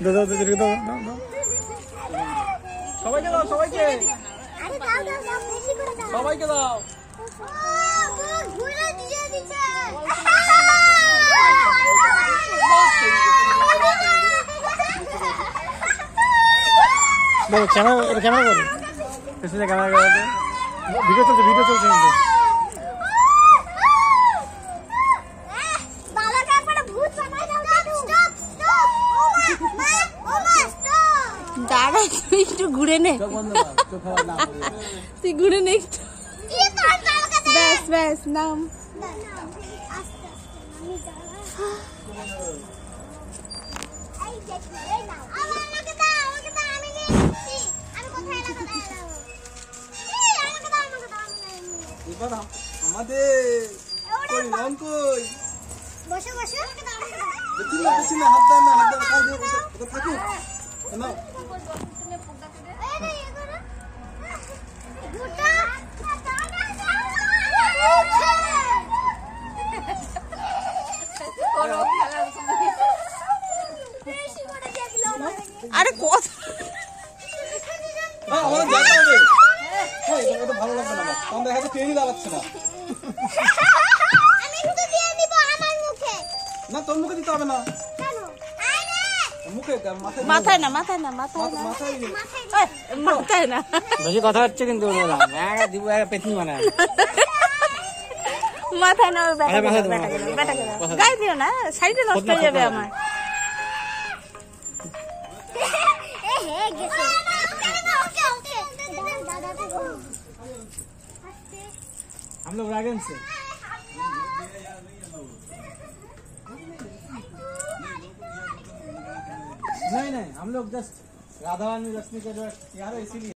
দাও দাও দাও দাও সবাইকে দাও সবাইকে আরে দাও দাও দাও বেশি করে দাও সবাইকে দাও ঘুরে দিয়ে দিছে দাও ক্যামেরা করো পেছনে ক্যামেরা করো ভিডিও চলছে কিন্তু বাবাকে একটা ভূত বানাই দাও দাদু স্টপ স্টপ ও মা স্টপ দাঁড়া তুই একটু ঘুরে নে তুই ঘুরে নে একটু ये तो हटाओ का ব্যাস ব্যাস নাম আস্তে আস্তে আমি যাই এই দেখি এই নাও আমাকে দাও আমি নিচ্ছি আমি কোথায় লাগাতে এই আমাকে দাও আমি এবার আমাদের কই রং কই বসে বসে আমাকে দাও দেখি না হাত দাও না কাজ দিয়ে এটা থাকুক না এই রে এগুলো গুটা আরে কত আমাদের যেতে হবে এটা তো ভালো লাগবে না কারণ দেখা যাচ্ছে ট্রেনই দাঁড়াচ্ছে না আমি শুধু দিয়ে দিব আমার মুখে না তোর মুখে দিতে হবে না কেন আরে মুখে মাথায় না বেশি কথা হচ্ছে কিন্তু বললাম দিব পেতনি মানে মাথায় না বেটা গায়ে দিও না শাড়িটা নষ্ট হয়ে যাবে আমার এ হে গেছে ওকে ওকে দাদা তো हम लोग रागन से नहीं हम लोग जस्ट राधा रानी लक्ष्मी का जो यार इसीलिए